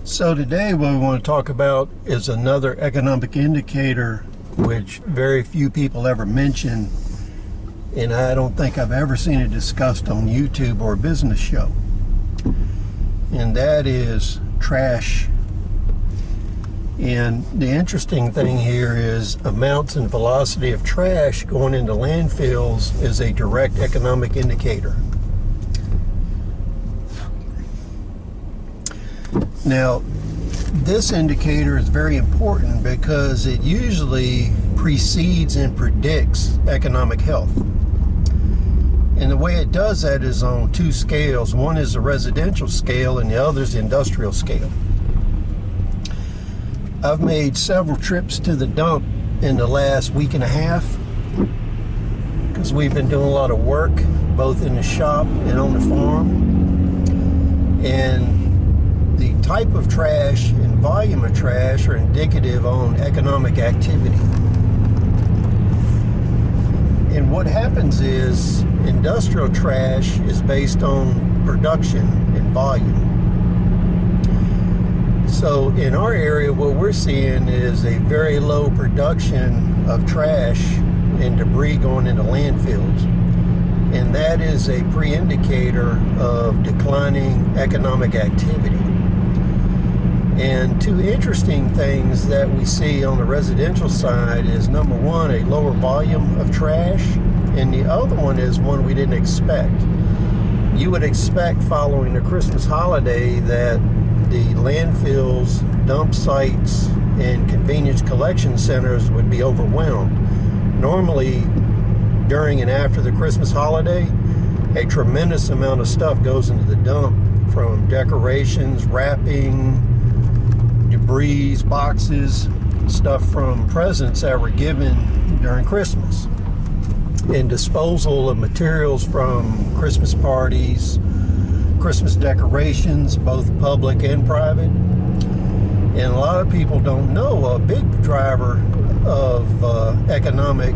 So today what we want to talk about is another economic indicator which very few people ever mention, and I don't think I've ever seen it discussed on YouTube or a business show. And that is trash. And the interesting thing here is amounts and velocity of trash going into landfills is a direct economic indicator. Now, this indicator is very important because it usually precedes and predicts economic health. And the way it does that is on two scales. One is the residential scale and the other is the industrial scale. I've made several trips to the dump in the last week and a half because we've been doing a lot of work both in the shop and on the farm. And the type of trash and volume of trash are indicative on economic activity. And what happens is industrial trash is based on production and volume. So in our area, what we're seeing is a very low production of trash and debris going into landfills. And that is a pre-indicator of declining economic activity. And two interesting things that we see on the residential side is, number one, a lower volume of trash, and the other one is one we didn't expect. You would expect following the Christmas holiday that the landfills, dump sites, and convenience collection centers would be overwhelmed. Normally, during and after the Christmas holiday, a tremendous amount of stuff goes into the dump, from decorations, wrapping, debris, boxes, stuff from presents that were given during Christmas, and disposal of materials from Christmas parties, Christmas decorations, both public and private. And a lot of people don't know a big driver of economic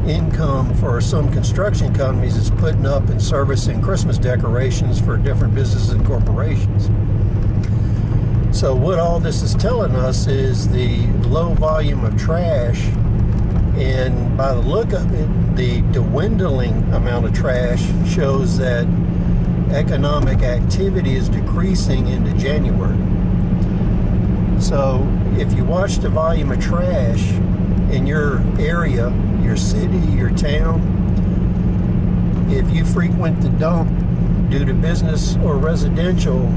income for some construction companies is putting up and servicing Christmas decorations for different businesses and corporations. So what all this is telling us is the low volume of trash, and by the look of it, the dwindling amount of trash shows that economic activity is decreasing into January. So if you watch the volume of trash in your area, your city, your town, if you frequent the dump due to business or residential,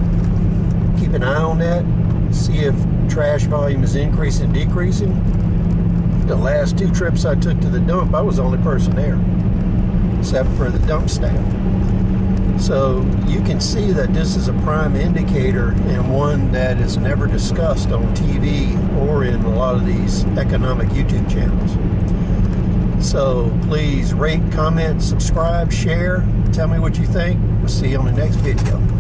keep an eye on that, see if trash volume is increasing and decreasing. The last two trips I took to the dump, I was the only person there, except for the dump staff. So you can see that this is a prime indicator and one that is never discussed on TV or in a lot of these economic YouTube channels. So please rate, comment, subscribe, share, tell me what you think. We'll see you on the next video.